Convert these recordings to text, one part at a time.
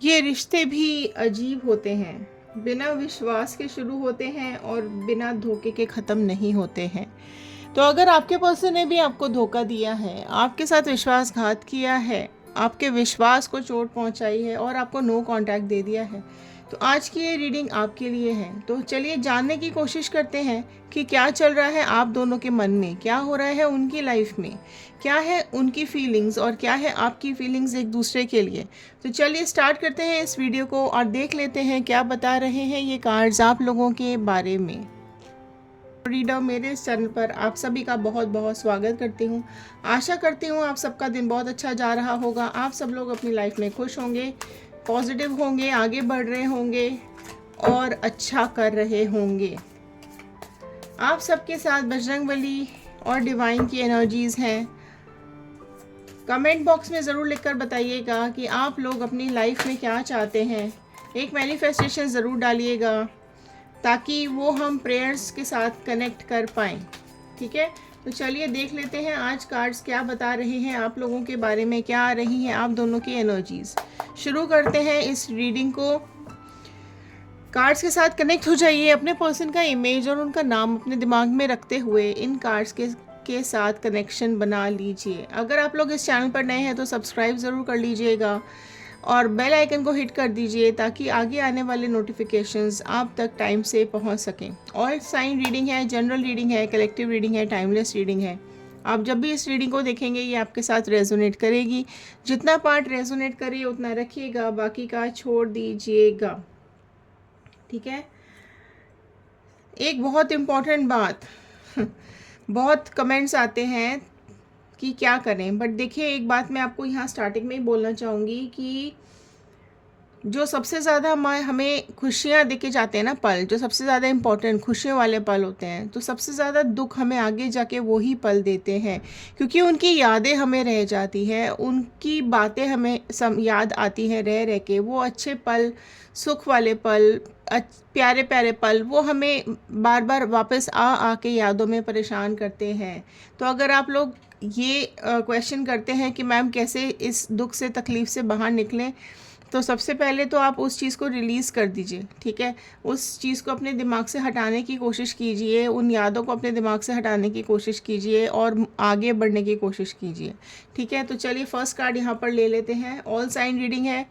ये रिश्ते भी अजीब होते हैं, बिना विश्वास के शुरू होते हैं और बिना धोखे के ख़त्म नहीं होते हैं। तो अगर आपके पर्सन ने भी आपको धोखा दिया है, आपके साथ विश्वासघात किया है, आपके विश्वास को चोट पहुंचाई है और आपको नो कांटेक्ट दे दिया है, तो आज की ये रीडिंग आपके लिए है। तो चलिए जानने की कोशिश करते हैं कि क्या चल रहा है आप दोनों के मन में, क्या हो रहा है उनकी लाइफ में, क्या है उनकी फीलिंग्स और क्या है आपकी फीलिंग्स एक दूसरे के लिए। तो चलिए स्टार्ट करते हैं इस वीडियो को और देख लेते हैं क्या बता रहे हैं ये कार्ड्स आप लोगों के बारे में। रीडर, मेरे इस चैनल पर आप सभी का बहुत बहुत स्वागत करती हूँ। आशा करती हूँ आप सबका दिन बहुत अच्छा जा रहा होगा, आप सब लोग अपनी लाइफ में खुश होंगे, पॉजिटिव होंगे, आगे बढ़ रहे होंगे और अच्छा कर रहे होंगे। आप सबके साथ बजरंगबली और डिवाइन की एनर्जीज़ हैं। कमेंट बॉक्स में ज़रूर लिखकर बताइएगा कि आप लोग अपनी लाइफ में क्या चाहते हैं। एक मैनिफेस्टेशन ज़रूर डालिएगा ताकि वो हम प्रेयर्स के साथ कनेक्ट कर पाएँ। ठीक है, तो चलिए देख लेते हैं आज कार्ड्स क्या बता रहे हैं आप लोगों के बारे में, क्या आ रही हैं आप दोनों की एनर्जीज़। शुरू करते हैं इस रीडिंग को। कार्ड्स के साथ कनेक्ट हो जाइए, अपने पर्सन का इमेज और उनका नाम अपने दिमाग में रखते हुए इन कार्ड्स के साथ कनेक्शन बना लीजिए। अगर आप लोग इस चैनल पर नए हैं तो सब्सक्राइब ज़रूर कर लीजिएगा और बेल आइकन को हिट कर दीजिए ताकि आगे आने वाले नोटिफिकेशंस आप तक टाइम से पहुंच सकें। ऑल साइन रीडिंग है, जनरल रीडिंग है, कलेक्टिव रीडिंग है, टाइमलेस रीडिंग है। आप जब भी इस रीडिंग को देखेंगे ये आपके साथ रेजोनेट करेगी। जितना पार्ट रेजोनेट करे उतना रखिएगा, बाकी का छोड़ दीजिएगा। ठीक है, एक बहुत इम्पॉर्टेंट बात बहुत कमेंट्स आते हैं कि क्या करें, बट देखिए एक बात मैं आपको यहाँ स्टार्टिंग में ही बोलना चाहूँगी कि जो सबसे ज़्यादा हमें खुशियाँ देके जाते हैं ना पल, जो सबसे ज़्यादा इम्पोर्टेंट खुशियों वाले पल होते हैं, तो सबसे ज़्यादा दुख हमें आगे जाके वही पल देते हैं, क्योंकि उनकी यादें हमें रह जाती हैं, उनकी बातें हमें याद आती हैं रह रह के। वो अच्छे पल, सुख वाले पल, प्यारे प्यारे पल वो हमें बार बार वापस आ आके यादों में परेशान करते हैं। तो अगर आप लोग ये क्वेश्चन करते हैं कि मैम कैसे इस दुख से, तकलीफ़ से बाहर निकलें, तो सबसे पहले तो आप उस चीज़ को रिलीज़ कर दीजिए। ठीक है, उस चीज़ को अपने दिमाग से हटाने की कोशिश कीजिए, उन यादों को अपने दिमाग से हटाने की कोशिश कीजिए और आगे बढ़ने की कोशिश कीजिए। ठीक है, तो चलिए फर्स्ट कार्ड यहाँ पर ले लेते हैं। ऑल साइन रीडिंग है,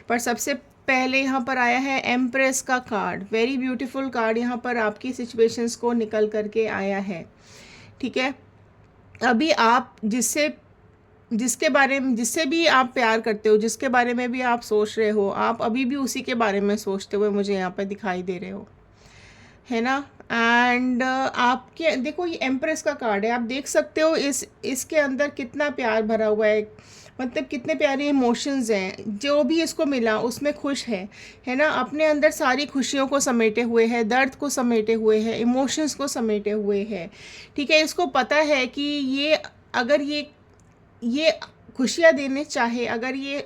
पर सबसे पहले यहाँ पर आया है एम्प्रेस का कार्ड। वेरी ब्यूटीफुल कार्ड यहाँ पर आपकी सिचुएशंस को निकल करके आया है। ठीक है, अभी आप जिससे भी आप प्यार करते हो, जिसके बारे में भी आप सोच रहे हो, आप अभी भी उसी के बारे में सोचते हुए मुझे यहाँ पर दिखाई दे रहे हो, है ना। एंड आपके देखो ये एम्प्रेस का कार्ड है, आप देख सकते हो इसके अंदर कितना प्यार भरा हुआ है, मतलब कितने प्यारे इमोशंस हैं। जो भी इसको मिला उसमें खुश है ना, अपने अंदर सारी खुशियों को समेटे हुए है, दर्द को समेटे हुए है, इमोशंस को समेटे हुए है। ठीक है, इसको पता है कि ये अगर ये खुशियाँ देने चाहे, अगर ये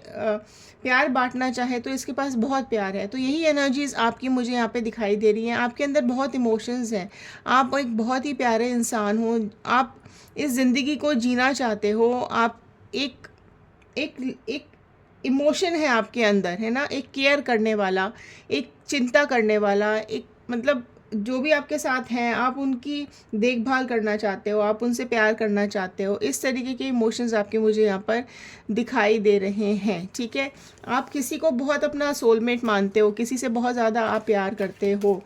प्यार बांटना चाहे तो इसके पास बहुत प्यार है। तो यही एनर्जीज़ आपकी मुझे यहाँ पे दिखाई दे रही हैं। आपके अंदर बहुत इमोशंस हैं, आप एक बहुत ही प्यारे इंसान हो, आप इस ज़िंदगी को जीना चाहते हो, आप एक एक एक इमोशन है आपके अंदर, है ना, एक केयर करने वाला, एक चिंता करने वाला, एक मतलब जो भी आपके साथ हैं आप उनकी देखभाल करना चाहते हो, आप उनसे प्यार करना चाहते हो। इस तरीके के इमोशंस आपके मुझे यहाँ पर दिखाई दे रहे हैं। ठीक है, आप किसी को बहुत अपना सोलमेट मानते हो, किसी से बहुत ज़्यादा आप प्यार करते हो,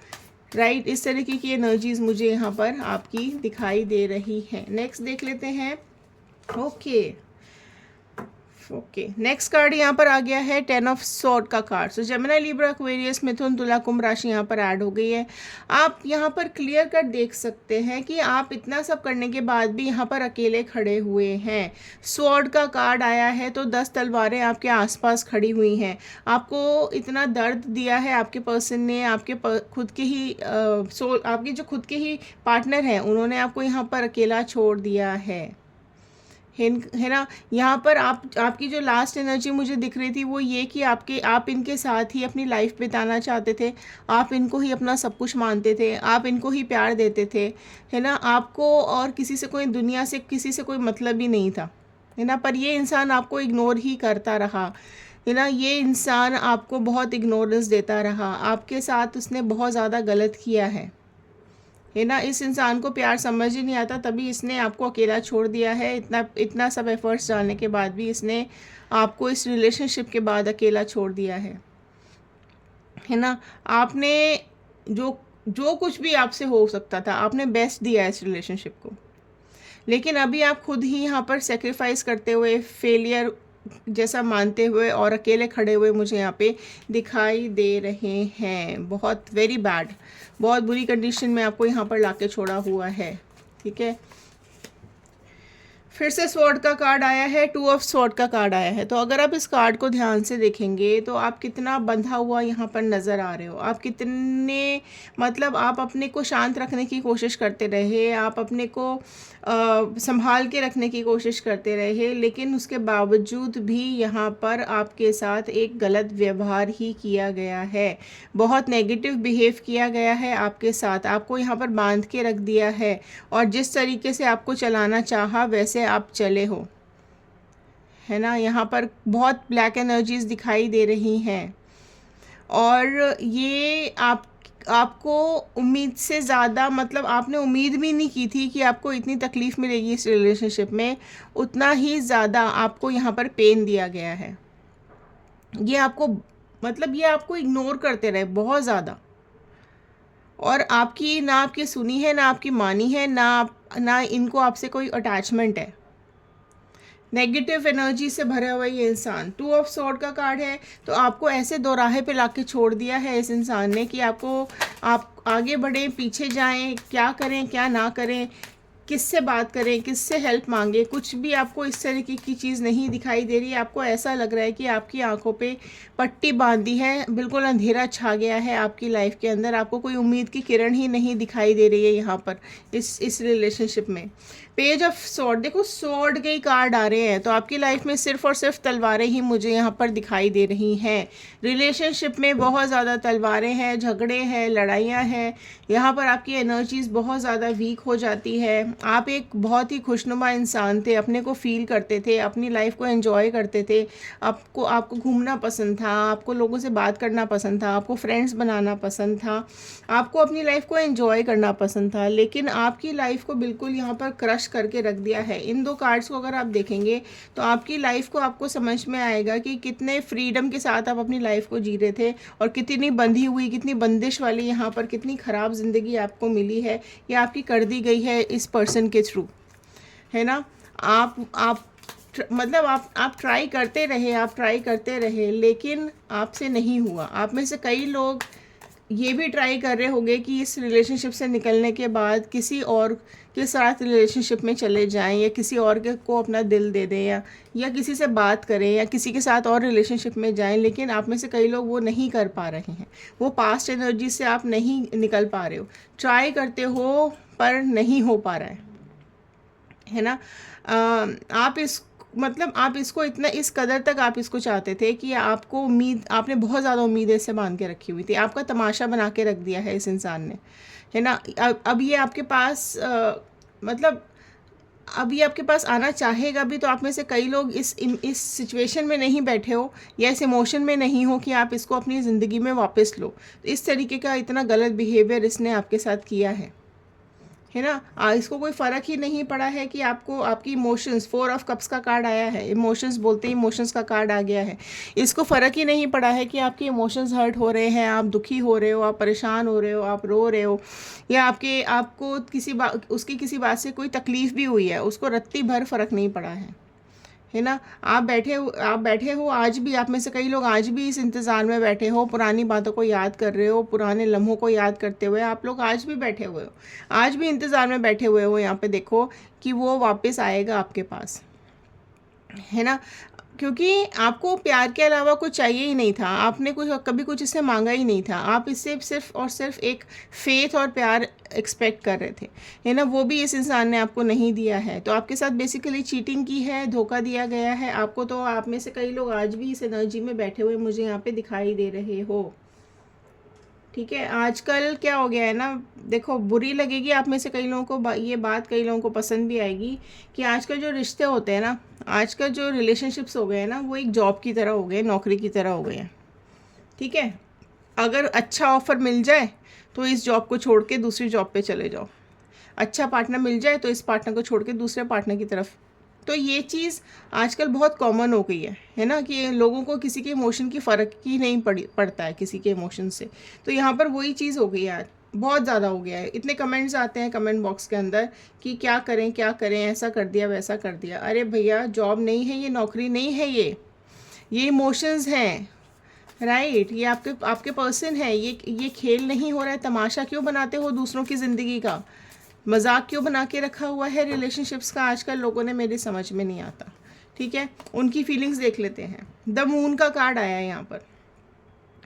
राइट। इस तरीके की एनर्जीज मुझे यहाँ पर आपकी दिखाई दे रही हैं। नेक्स्ट देख लेते हैं। ओके, नेक्स्ट कार्ड यहाँ पर आ गया है 10 ऑफ सॉर्ड का कार्ड। सो जेमिनी, लिब्रा, एक्वेरियस, मिथुन, तुला, कुंभ राशि यहाँ पर ऐड हो गई है। आप यहाँ पर क्लियर कट देख सकते हैं कि आप इतना सब करने के बाद भी यहाँ पर अकेले खड़े हुए हैं। सॉर्ड का कार्ड आया है तो 10 तलवारें आपके आसपास खड़ी हुई हैं। आपको इतना दर्द दिया है आपके पर्सन ने, आपके खुद के ही आपके जो खुद के ही पार्टनर हैं उन्होंने आपको यहाँ पर अकेला छोड़ दिया है ना। यहाँ पर आपकी जो लास्ट एनर्जी मुझे दिख रही थी वो ये कि आप इनके साथ ही अपनी लाइफ बिताना चाहते थे, आप इनको ही अपना सब कुछ मानते थे, आप इनको ही प्यार देते थे, है ना। आपको और किसी से कोई, दुनिया से किसी से कोई मतलब ही नहीं था, है ना। पर ये इंसान आपको इग्नोर ही करता रहा, है ना, ये इंसान आपको बहुत इग्नोरेंस देता रहा, आपके साथ उसने बहुत ज़्यादा गलत किया है ना। इस इंसान को प्यार समझ ही नहीं आता, तभी इसने आपको अकेला छोड़ दिया है। इतना इतना सब एफर्ट्स डालने के बाद भी इसने आपको इस रिलेशनशिप के बाद अकेला छोड़ दिया है ना। आपने जो जो कुछ भी आपसे हो सकता था, आपने बेस्ट दिया है इस रिलेशनशिप को, लेकिन अभी आप खुद ही यहाँ पर सेक्रीफाइस करते हुए, फेलियर जैसा मानते हुए और अकेले खड़े हुए मुझे यहाँ पे दिखाई दे रहे हैं। बहुत वेरी बैड, बहुत बुरी कंडीशन में आपको यहाँ पर लाके छोड़ा हुआ है। ठीक है, फिर से स्वॉर्ड का कार्ड आया है, 2 ऑफ स्वॉर्ड का कार्ड आया है। तो अगर आप इस कार्ड को ध्यान से देखेंगे तो आप कितना बंधा हुआ यहाँ पर नज़र आ रहे हो। आप कितने, मतलब आप अपने को शांत रखने की कोशिश करते रहे, आप अपने को संभाल के रखने की कोशिश करते रहे, लेकिन उसके बावजूद भी यहाँ पर आपके साथ एक गलत व्यवहार ही किया गया है। बहुत नेगेटिव बिहेव किया गया है आपके साथ, आपको यहाँ पर बांध के रख दिया है, और जिस तरीके से आपको चलाना चाहा वैसे आप चले हो, है ना। यहाँ पर बहुत ब्लैक एनर्जीज दिखाई दे रही हैं, और ये आपको उम्मीद से ज़्यादा, मतलब आपने उम्मीद भी नहीं की थी कि आपको इतनी तकलीफ़ मिलेगी इस रिलेशनशिप में, उतना ही ज़्यादा आपको यहाँ पर पेन दिया गया है। ये आपको, मतलब ये आपको इग्नोर करते रहे बहुत ज़्यादा, और आपकी ना आपकी सुनी है, ना आपकी मानी है, ना इनको आपसे कोई अटैचमेंट है। नेगेटिव एनर्जी से भरा हुआ ये इंसान, 2 ऑफ स्वॉर्ड का कार्ड है। तो आपको ऐसे दोराहे पे लाके छोड़ दिया है इस इंसान ने कि आप आगे बढ़ें, पीछे जाएं, क्या करें क्या ना करें, किससे बात करें, किससे हेल्प मांगे, कुछ भी आपको इस तरीके की चीज़ नहीं दिखाई दे रही है। आपको ऐसा लग रहा है कि आपकी आंखों पे पट्टी बांधी है, बिल्कुल अंधेरा छा गया है आपकी लाइफ के अंदर, आपको कोई उम्मीद की किरण ही नहीं दिखाई दे रही है यहाँ पर इस रिलेशनशिप में। पेज ऑफ स्वॉर्ड, देखो स्वॉर्ड के ही कार्ड आ रहे हैं, तो आपकी लाइफ में सिर्फ और सिर्फ तलवारें ही मुझे यहाँ पर दिखाई दे रही हैं। रिलेशनशिप में बहुत ज़्यादा तलवारें हैं, झगड़े हैं, लड़ाइयाँ हैं। यहाँ पर आपकी एनर्जीज बहुत ज़्यादा वीक हो जाती है। आप एक बहुत ही खुशनुमा इंसान थे, अपने को फील करते थे, अपनी लाइफ को एंजॉय करते थे, आपको घूमना पसंद था, आपको लोगों से बात करना पसंद था, आपको फ्रेंड्स बनाना पसंद था, आपको अपनी लाइफ को एंजॉय करना पसंद था, लेकिन आपकी लाइफ को बिल्कुल यहाँ पर क्रश करके रख दिया है। इन 2 कार्ड्स को अगर आप देखेंगे तो आपकी लाइफ को आपको समझ में आएगा कि कितने फ्रीडम के साथ आप अपनी लाइफ को जी रहे थे, और कितनी बंधी हुई, कितनी बंदिश वाली यहाँ पर कितनी ख़राब ज़िंदगी आपको मिली है, या आपकी कर दी गई है इस पर्सन के थ्रू, है ना। मतलब आप ट्राई करते रहे, आप ट्राई करते रहे, लेकिन आपसे नहीं हुआ। आप में से कई लोग ये भी ट्राई कर रहे होंगे कि इस रिलेशनशिप से निकलने के बाद किसी और के साथ रिलेशनशिप में चले जाएं, या किसी और को अपना दिल दे दें, या किसी से बात करें, या किसी के साथ और रिलेशनशिप में जाएं, लेकिन आप में से कई लोग वो नहीं कर पा रहे हैं। वो पास्ट एनर्जी से आप नहीं निकल पा रहे हो, ट्राई करते हो पर नहीं हो पा रहा है ना। आप इस, मतलब आप इसको इतना, इस कदर तक आप इसको चाहते थे कि आपको उम्मीद, आपने बहुत ज़्यादा उम्मीदें इससे बांध के रखी हुई थी, आपका तमाशा बना के रख दिया है इस इंसान ने, है ना। अब ये आपके पास मतलब अब ये आपके पास आना चाहेगा भी, तो आप में से कई लोग इस सिचुएशन में नहीं बैठे हो, या इस इमोशन में नहीं हो कि आप इसको अपनी ज़िंदगी में वापस लो। तो इस तरीके का इतना गलत बिहेवियर इसने आपके साथ किया है ना। इसको कोई फ़र्क ही नहीं पड़ा है कि आपको आपकी इमोशंस, 4 ऑफ कप्स का कार्ड आया है, इमोशंस बोलते ही इमोशंस का कार्ड आ गया है। इसको फ़र्क ही नहीं पड़ा है कि आपके इमोशंस हर्ट हो रहे हैं, आप दुखी हो रहे हो, आप परेशान हो रहे हो, आप रो रहे हो, या आपको किसी बात से कोई तकलीफ़ भी हुई है, उसको रत्ती भर फ़र्क नहीं पड़ा है ना। आप बैठे हो आज भी, आप में से कई लोग आज भी इस इंतज़ार में बैठे हो, पुरानी बातों को याद कर रहे हो, पुराने लम्हों को याद करते हुए आप लोग आज भी बैठे हुए हो, आज भी इंतज़ार में बैठे हुए हो। यहाँ पे देखो कि वो वापस आएगा आपके पास, है ना। क्योंकि आपको प्यार के अलावा कुछ चाहिए ही नहीं था, आपने कभी कुछ इससे मांगा ही नहीं था, आप इससे सिर्फ और सिर्फ एक फेथ और प्यार एक्सपेक्ट कर रहे थे, है ना। वो भी इस इंसान ने आपको नहीं दिया है, तो आपके साथ बेसिकली चीटिंग की है, धोखा दिया गया है आपको। तो आप में से कई लोग आज भी इस एनर्जी में बैठे हुए मुझे यहाँ पे दिखाई दे रहे हो, ठीक है, आजकल क्या हो गया है ना, देखो बुरी लगेगी आप में से कई लोगों को ये बात कई लोगों को पसंद भी आएगी कि आजकल जो रिश्ते होते हैं ना, आजकल जो रिलेशनशिप्स हो गए हैं ना, वो एक जॉब की तरह हो गए, नौकरी की तरह हो गए हैं। ठीक है, अगर अच्छा ऑफर मिल जाए तो इस जॉब को छोड़ के दूसरी जॉब पे चले जाओ, अच्छा पार्टनर मिल जाए तो इस पार्टनर को छोड़ के दूसरे पार्टनर की तरफ। तो ये चीज़ आजकल बहुत कॉमन हो गई है ना, कि लोगों को किसी के इमोशन की फ़र्क ही नहीं पड़ता है किसी के इमोशन से। तो यहाँ पर वही चीज़ हो गई है यार, बहुत ज़्यादा हो गया है। इतने कमेंट्स आते हैं कमेंट बॉक्स के अंदर कि क्या करें, ऐसा कर दिया वैसा कर दिया। अरे भैया, जॉब नहीं है ये, नौकरी नहीं है ये इमोशंस हैं, राइट। ये आपके आपके पर्सन है, ये खेल नहीं हो रहा है। तमाशा क्यों बनाते हो दूसरों की ज़िंदगी का, मजाक क्यों बना के रखा हुआ है रिलेशनशिप्स का, आजकल लोगों ने, मेरी समझ में नहीं आता। ठीक है, उनकी फीलिंग्स देख लेते हैं। द मून का कार्ड आया है यहाँ पर।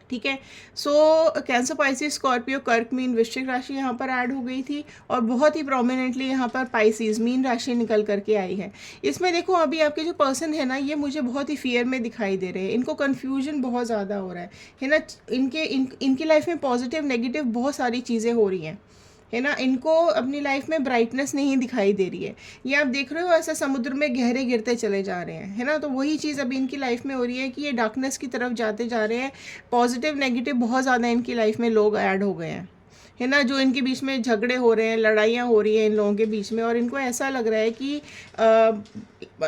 ठीक है, सो कैंसर, पाइसिस, स्कॉर्पियो, कर्क, मीन, वृश्चिक राशि यहाँ पर ऐड हो गई थी, और बहुत ही प्रोमिनेंटली यहाँ पर पाइसिस, मीन राशि निकल करके आई है। इसमें देखो, अभी आपके जो पर्सन है ना, ये मुझे बहुत ही फियर में दिखाई दे रहे हैं। इनको कन्फ्यूजन बहुत ज़्यादा हो रहा है ना। इनकी लाइफ में पॉजिटिव नेगेटिव बहुत सारी चीज़ें हो रही हैं, है ना। इनको अपनी लाइफ में ब्राइटनेस नहीं दिखाई दे रही है। ये आप देख रहे हो, ऐसा समुद्र में गहरे गिरते चले जा रहे हैं, है ना। तो वही चीज़ अभी इनकी लाइफ में हो रही है कि ये डार्कनेस की तरफ जाते जा रहे हैं। पॉजिटिव नेगेटिव बहुत ज़्यादा इनकी लाइफ में लोग ऐड हो गए हैं, है ना। जो इनके बीच में झगड़े हो रहे हैं, लड़ाइयाँ हो रही हैं इन लोगों के बीच में, और इनको ऐसा लग रहा है कि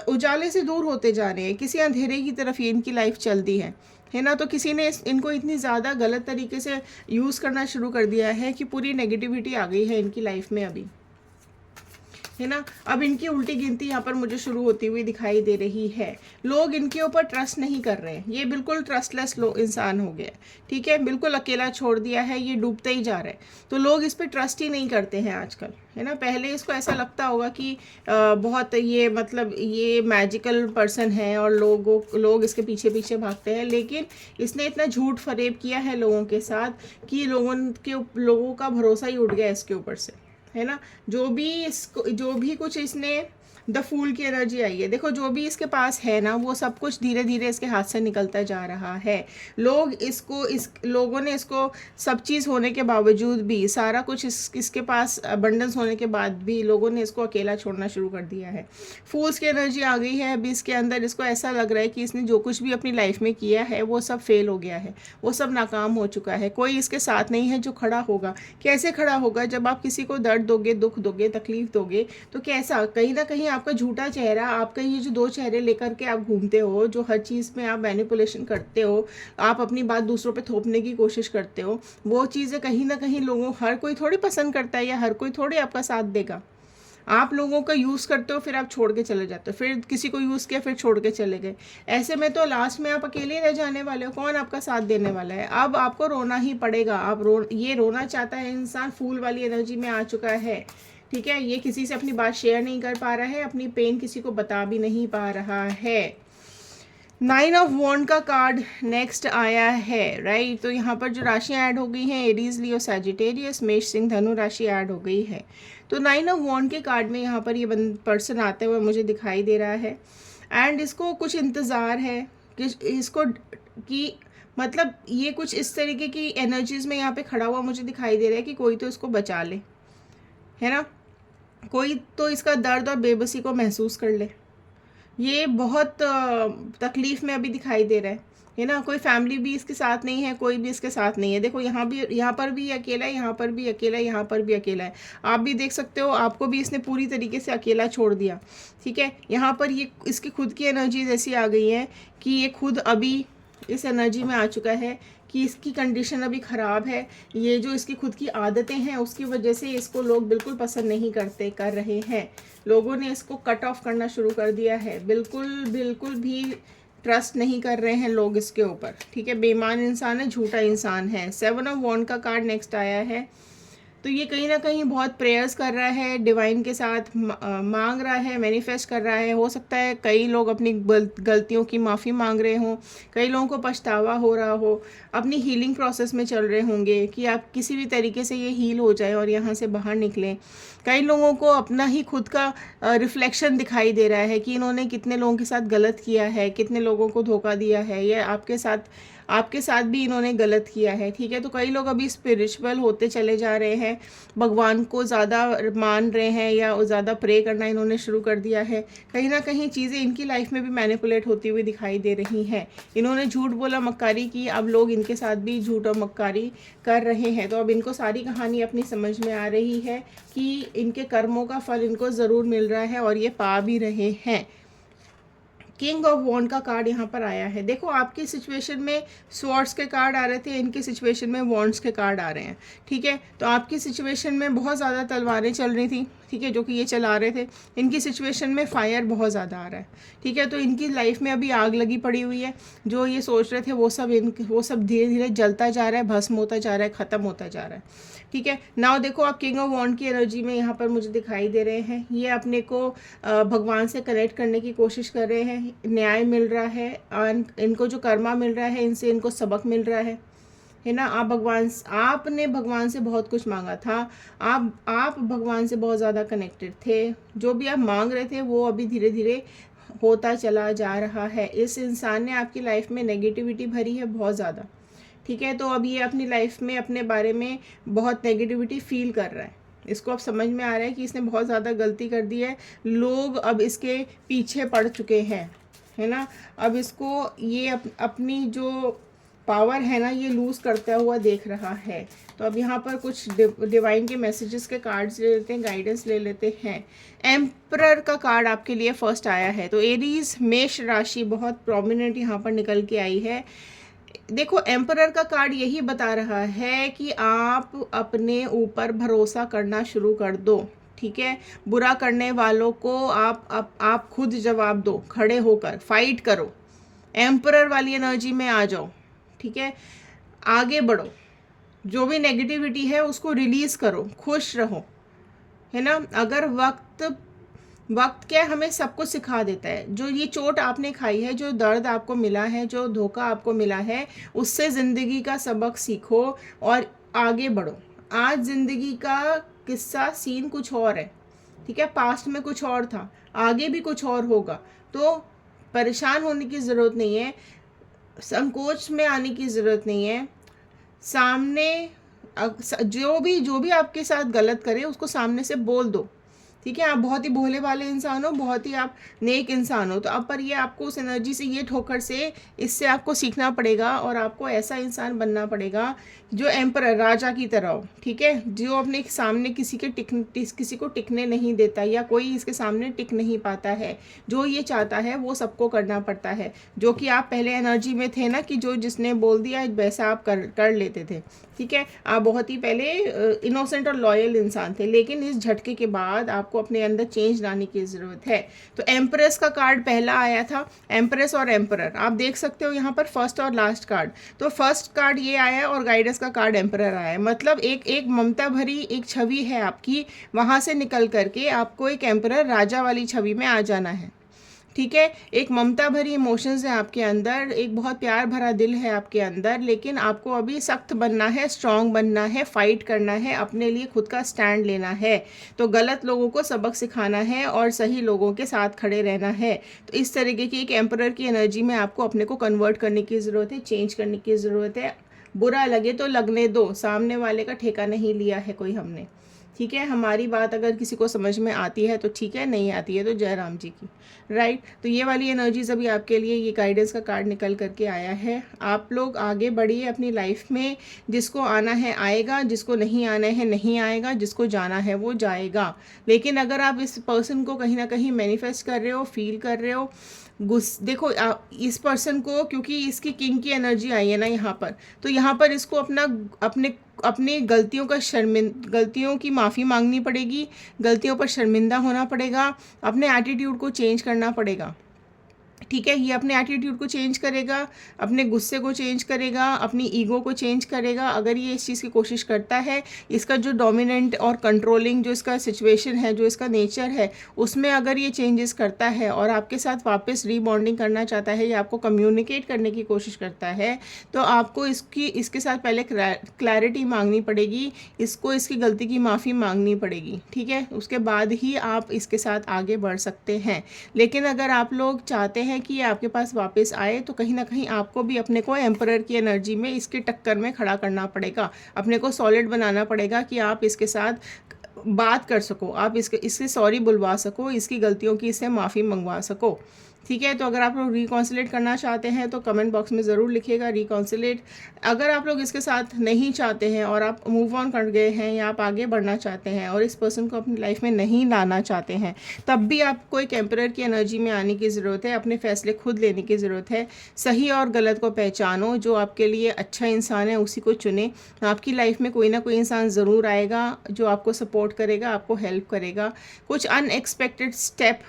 उजाले से दूर होते जा रहे हैं, किसी अंधेरे की तरफ ये इनकी लाइफ चलती है ना। तो किसी ने इनको इतनी ज़्यादा गलत तरीके से यूज़ करना शुरू कर दिया है कि पूरी नेगेटिविटी आ गई है इनकी लाइफ में अभी, है ना। अब इनकी उल्टी गिनती यहाँ पर मुझे शुरू होती हुई दिखाई दे रही है। लोग इनके ऊपर ट्रस्ट नहीं कर रहे हैं, ये बिल्कुल ट्रस्टलेस इंसान हो गया। ठीक है, बिल्कुल अकेला छोड़ दिया है, ये डूबते ही जा रहा है। तो लोग इस पर ट्रस्ट ही नहीं करते हैं आजकल, है ना। पहले इसको ऐसा लगता होगा कि बहुत ये, मतलब ये मैजिकल पर्सन है और लोग इसके पीछे पीछे भागते हैं, लेकिन इसने इतना झूठ फरेब किया है लोगों के साथ कि लोगों का भरोसा ही उठ गया इसके ऊपर से, है ना। जो भी कुछ इसने, द फूल की एनर्जी आई है, देखो जो भी इसके पास है ना, वो सब कुछ धीरे धीरे इसके हाथ से निकलता जा रहा है। लोगों ने इसको सब चीज़ होने के बावजूद भी, सारा कुछ इसके पास अबंडेंस होने के बाद भी, लोगों ने इसको अकेला छोड़ना शुरू कर दिया है। फूल्स की एनर्जी आ गई है अभी इसके अंदर। इसको ऐसा लग रहा है कि इसने जो कुछ भी अपनी लाइफ में किया है वो सब फेल हो गया है, वो सब नाकाम हो चुका है। कोई इसके साथ नहीं है जो खड़ा होगा। कैसे खड़ा होगा? जब आप किसी को दर्द दोगे, दुख दोगे, तकलीफ दोगे, तो कैसा, कहीं ना कहीं आपका झूठा चेहरा, आपका ये जो दो चेहरे लेकर के आप घूमते हो, जो हर चीज़ में आप मैनिपुलेशन करते हो, आप अपनी बात दूसरों पे थोपने की कोशिश करते हो, वो चीज़ें कहीं ना कहीं हर कोई थोड़ी पसंद करता है, या हर कोई थोड़ी आपका साथ देगा। आप लोगों का यूज़ करते हो, फिर आप छोड़ के चले जाते हो, फिर किसी को यूज़ किया, फिर छोड़ के चले गए। ऐसे में तो लास्ट में आप अकेले रह जाने वाले हो, कौन आपका साथ देने वाला है? अब आपको रोना ही पड़ेगा। ये रोना चाहता है इंसान, फूल वाली एनर्जी में आ चुका है। ठीक है, ये किसी से अपनी बात शेयर नहीं कर पा रहा है, अपनी पेन किसी को बता भी नहीं पा रहा है। 9 ऑफ वॉन्ड का कार्ड नेक्स्ट आया है, राइट। तो यहाँ पर जो राशियाँ ऐड हो गई हैं, एरीज, लियो, सैजिटेरियस, मेष, सिंह, धनु राशि ऐड हो गई है। तो 9 ऑफ वॉन्ड के कार्ड में यहाँ पर ये पर्सन आते हुए मुझे दिखाई दे रहा है, एंड इसको कुछ इंतज़ार है कि इसको, कि मतलब ये कुछ इस तरीके की एनर्जीज में यहाँ पे खड़ा हुआ मुझे दिखाई दे रहा है कि कोई तो इसको बचा ले, है ना। कोई तो इसका दर्द और बेबसी को महसूस कर ले। ये बहुत तकलीफ़ में अभी दिखाई दे रहा है ना। कोई फैमिली भी इसके साथ नहीं है, कोई भी इसके साथ नहीं है। देखो यहाँ पर भी अकेला है, यहाँ पर भी अकेला है, यहाँ पर भी अकेला है। आप भी देख सकते हो, आपको भी इसने पूरी तरीके से अकेला छोड़ दिया। ठीक है, यहाँ पर ये इसकी खुद की एनर्जीज ऐसी आ गई हैं कि ये खुद अभी इस एनर्जी में आ चुका है कि इसकी कंडीशन अभी ख़राब है। ये जो इसकी खुद की आदतें हैं, उसकी वजह से इसको लोग बिल्कुल पसंद नहीं कर रहे हैं। लोगों ने इसको कट ऑफ करना शुरू कर दिया है, बिल्कुल भी ट्रस्ट नहीं कर रहे हैं लोग इसके ऊपर। ठीक है, बेईमान इंसान है, झूठा इंसान है। 7 ऑफ वॉन्ड का कार्ड नेक्स्ट आया है। तो ये कहीं ना कहीं बहुत प्रेयर्स कर रहा है, डिवाइन के साथ मांग रहा है, मैनिफेस्ट कर रहा है। हो सकता है कई लोग अपनी गलतियों की माफ़ी मांग रहे हों, कई लोगों को पछतावा हो रहा हो, अपनी हीलिंग प्रोसेस में चल रहे होंगे कि आप किसी भी तरीके से ये हील हो जाए और यहाँ से बाहर निकलें। कई लोगों को अपना ही खुद का रिफ्लेक्शन दिखाई दे रहा है कि इन्होंने कितने लोगों के साथ गलत किया है, कितने लोगों को धोखा दिया है, या आपके साथ भी इन्होंने गलत किया है। ठीक है, तो कई लोग अभी स्पिरिचुअल होते चले जा रहे हैं, भगवान को ज़्यादा मान रहे हैं या ज़्यादा प्रे करना इन्होंने शुरू कर दिया है। कहीं ना कहीं चीज़ें इनकी लाइफ में भी मैनिपुलेट होती हुई दिखाई दे रही हैं। इन्होंने झूठ बोला, मक्कारी की, अब लोग इनके साथ भी झूठ और मक्कारी कर रहे हैं। तो अब इनको सारी कहानी अपनी समझ में आ रही है कि इनके कर्मों का फल इनको ज़रूर मिल रहा है और ये पा भी रहे हैं। किंग ऑफ वॉन्ड का कार्ड यहाँ पर आया है। देखो, आपकी सिचुएशन में स्वॉर्ड्स के कार्ड आ रहे थे, इनकी सिचुएशन में वॉन्ड्स के कार्ड आ रहे हैं। ठीक है, तो आपकी सिचुएशन में बहुत ज़्यादा तलवारें चल रही थी, ठीक है, जो कि ये चला रहे थे। इनकी सिचुएशन में फायर बहुत ज़्यादा आ रहा है। ठीक है, तो इनकी लाइफ में अभी आग लगी पड़ी हुई है। जो ये सोच रहे थे वो सब धीरे धीरे जलता जा रहा है, भस्म होता जा रहा है, ख़त्म होता जा रहा है। ठीक है, नाउ देखो, आप किंग ऑफ वॉन्ड की एनर्जी में यहाँ पर मुझे दिखाई दे रहे हैं। ये अपने को भगवान से कनेक्ट करने की कोशिश कर रहे हैं, न्याय मिल रहा है, इनको जो कर्मा मिल रहा है इनसे इनको सबक मिल रहा है ना। आपने भगवान से बहुत कुछ मांगा था, आप भगवान से बहुत ज़्यादा कनेक्टेड थे। जो भी आप मांग रहे थे वो अभी धीरे धीरे होता चला जा रहा है। इस इंसान ने आपकी लाइफ में नेगेटिविटी भरी है बहुत ज़्यादा। ठीक है, तो अब ये अपनी लाइफ में अपने बारे में बहुत नेगेटिविटी फील कर रहा है। इसको अब समझ में आ रहा है कि इसने बहुत ज़्यादा गलती कर दी है। लोग अब इसके पीछे पड़ चुके हैं, है ना। अब इसको ये अपनी जो पावर है ना, ये लूज़ करता हुआ देख रहा है। तो अब यहाँ पर कुछ डिवाइन के मैसेजेस के कार्ड्स ले लेते हैं, गाइडेंस ले लेते हैं। एम्परर का कार्ड आपके लिए फर्स्ट आया है। तो एरीज मेष राशि बहुत प्रोमिनेंट यहाँ पर निकल के आई है। देखो, एम्परर का कार्ड यही बता रहा है कि आप अपने ऊपर भरोसा करना शुरू कर दो। ठीक है, बुरा करने वालों को आप खुद जवाब दो, खड़े होकर फाइट करो, एम्परर वाली एनर्जी में आ जाओ। ठीक है, आगे बढ़ो, जो भी नेगेटिविटी है उसको रिलीज करो, खुश रहो, है ना। अगर वक्त क्या हमें सब कुछ सिखा देता है। जो ये चोट आपने खाई है, जो दर्द आपको मिला है, जो धोखा आपको मिला है, उससे ज़िंदगी का सबक सीखो और आगे बढ़ो। आज ज़िंदगी का किस्सा सीन कुछ और है। ठीक है, पास्ट में कुछ और था, आगे भी कुछ और होगा। तो परेशान होने की ज़रूरत नहीं है, संकोच में आने की ज़रूरत नहीं है। सामने जो भी आपके साथ गलत करे उसको सामने से बोल दो। ठीक है, आप बहुत ही भोले भाले इंसान हो, बहुत ही आप नेक इंसान हो। तो अब पर ये आपको उस एनर्जी से, ये ठोकर से, इससे आपको सीखना पड़ेगा और आपको ऐसा इंसान बनना पड़ेगा जो एम्परर, राजा की तरह हो। ठीक है, जो अपने सामने किसी को टिकने नहीं देता, या कोई इसके सामने टिक नहीं पाता है। जो ये चाहता है वो सबको करना पड़ता है। जो कि आप पहले एनर्जी में थे ना, कि जो जिसने बोल दिया वैसा आप कर लेते थे। ठीक है, आप बहुत ही पहले इनोसेंट और लॉयल इंसान थे, लेकिन इस झटके के बाद आपको अपने अंदर चेंज लाने की ज़रूरत है। तो एम्प्रेस का कार्ड पहला आया था, एम्प्रेस और एम्परर। आप देख सकते हो यहाँ पर फर्स्ट और लास्ट कार्ड। तो फर्स्ट कार्ड ये आया और गाइडेंस का कार्ड एम्परर आया है। मतलब एक ममता भरी एक छवि है आपकी, वहाँ से निकल करके आपको एक एम्परर, राजा वाली छवि में आ जाना है। ठीक है, एक ममता भरी इमोशंस है आपके अंदर, एक बहुत प्यार भरा दिल है आपके अंदर, लेकिन आपको अभी सख्त बनना है, स्ट्रांग बनना है, फाइट करना है, अपने लिए खुद का स्टैंड लेना है। तो गलत लोगों को सबक सिखाना है और सही लोगों के साथ खड़े रहना है। तो इस तरीके की एक एम्परर की एनर्जी में आपको अपने को कन्वर्ट करने की ज़रूरत है, चेंज करने की ज़रूरत है। बुरा लगे तो लगने दो, सामने वाले का ठेका नहीं लिया है कोई हमने। ठीक है, हमारी बात अगर किसी को समझ में आती है तो ठीक है, नहीं आती है तो जय राम जी की। राइट, तो ये वाली एनर्जीज अभी आपके लिए, ये गाइडेंस का कार्ड निकल करके आया है। आप लोग आगे बढ़िए अपनी लाइफ में, जिसको आना है आएगा, जिसको नहीं आना है नहीं आएगा, जिसको जाना है वो जाएगा। लेकिन अगर आप इस पर्सन को कहीं ना कहीं मैनिफेस्ट कर रहे हो, फील कर रहे हो, देखो इस पर्सन को, क्योंकि इसकी किंग की एनर्जी आई है ना यहाँ पर, तो यहाँ पर इसको अपनी गलतियों की माफ़ी मांगनी पड़ेगी, गलतियों पर शर्मिंदा होना पड़ेगा, अपने एटीट्यूड को चेंज करना पड़ेगा। ठीक है, ये अपने एटीट्यूड को चेंज करेगा, अपने गुस्से को चेंज करेगा, अपनी ईगो को चेंज करेगा। अगर ये इस चीज़ की कोशिश करता है, इसका जो डोमिनेंट और कंट्रोलिंग जो इसका सिचुएशन है, जो इसका नेचर है, उसमें अगर ये चेंजेस करता है और आपके साथ वापस रीबॉन्डिंग करना चाहता है या आपको कम्युनिकेट करने की कोशिश करता है, तो आपको इसके साथ पहले क्लैरिटी मांगनी पड़ेगी, इसको इसकी गलती की माफ़ी मांगनी पड़ेगी। ठीक है, उसके बाद ही आप इसके साथ आगे बढ़ सकते हैं। लेकिन अगर आप लोग चाहते हैं कि ये आपके पास वापस आए, तो कहीं ना कहीं आपको भी अपने को एम्परर की एनर्जी में इसके टक्कर में खड़ा करना पड़ेगा, अपने को सॉलिड बनाना पड़ेगा कि आप इसके साथ बात कर सको, आप इससे सॉरी बुलवा सको, इसकी गलतियों की इससे माफ़ी मंगवा सको। ठीक है, तो अगर आप लोग रिकॉन्सिलेट करना चाहते हैं तो कमेंट बॉक्स में ज़रूर लिखिएगा रिकॉन्सिलेट। अगर आप लोग इसके साथ नहीं चाहते हैं और आप मूव ऑन कर गए हैं या आप आगे बढ़ना चाहते हैं और इस पर्सन को अपनी लाइफ में नहीं लाना चाहते हैं, तब भी आपको एक एम्परर की एनर्जी में आने की ज़रूरत है, अपने फैसले खुद लेने की ज़रूरत है। सही और गलत को पहचानो, जो आपके लिए अच्छा इंसान है उसी को चुने। आपकी लाइफ में कोई ना कोई इंसान ज़रूर आएगा जो आपको सपोर्ट करेगा, आपको हेल्प करेगा। कुछ अनएक्सपेक्टेड स्टेप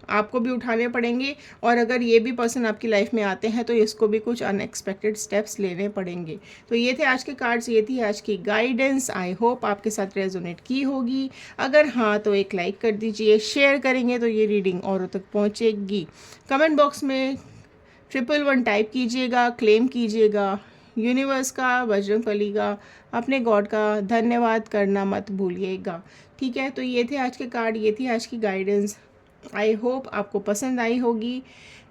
आपको भी उठाने पड़ेंगे, और अगर ये भी पर्सन आपकी लाइफ में आते हैं तो इसको भी कुछ अनएक्सपेक्टेड स्टेप्स लेने पड़ेंगे। तो ये थे आज के कार्ड्स, ये थी आज की गाइडेंस। आई होप आपके साथ रेजोनेट की होगी। अगर हाँ तो एक लाइक कर दीजिए, शेयर करेंगे तो ये रीडिंग औरों तक पहुँचेगी। कमेंट बॉक्स में 111 टाइप कीजिएगा, क्लेम कीजिएगा, यूनिवर्स का, बजरंगबली का, अपने गॉड का धन्यवाद करना मत भूलिएगा। ठीक है, तो ये थे आज के कार्ड, ये थी आज की गाइडेंस। आई होप आपको पसंद आई होगी।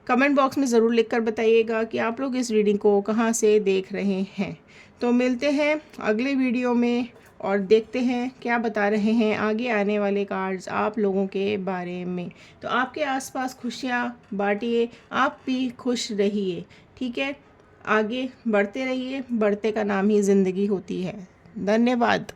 कमेंट बॉक्स में ज़रूर लिखकर बताइएगा कि आप लोग इस रीडिंग को कहाँ से देख रहे हैं। तो मिलते हैं अगले वीडियो में और देखते हैं क्या बता रहे हैं आगे आने वाले कार्ड्स आप लोगों के बारे में। तो आपके आसपास खुशियाँ बांटिए, आप भी खुश रहिए। ठीक है, आगे बढ़ते रहिए, बढ़ते का नाम ही ज़िंदगी होती है। धन्यवाद।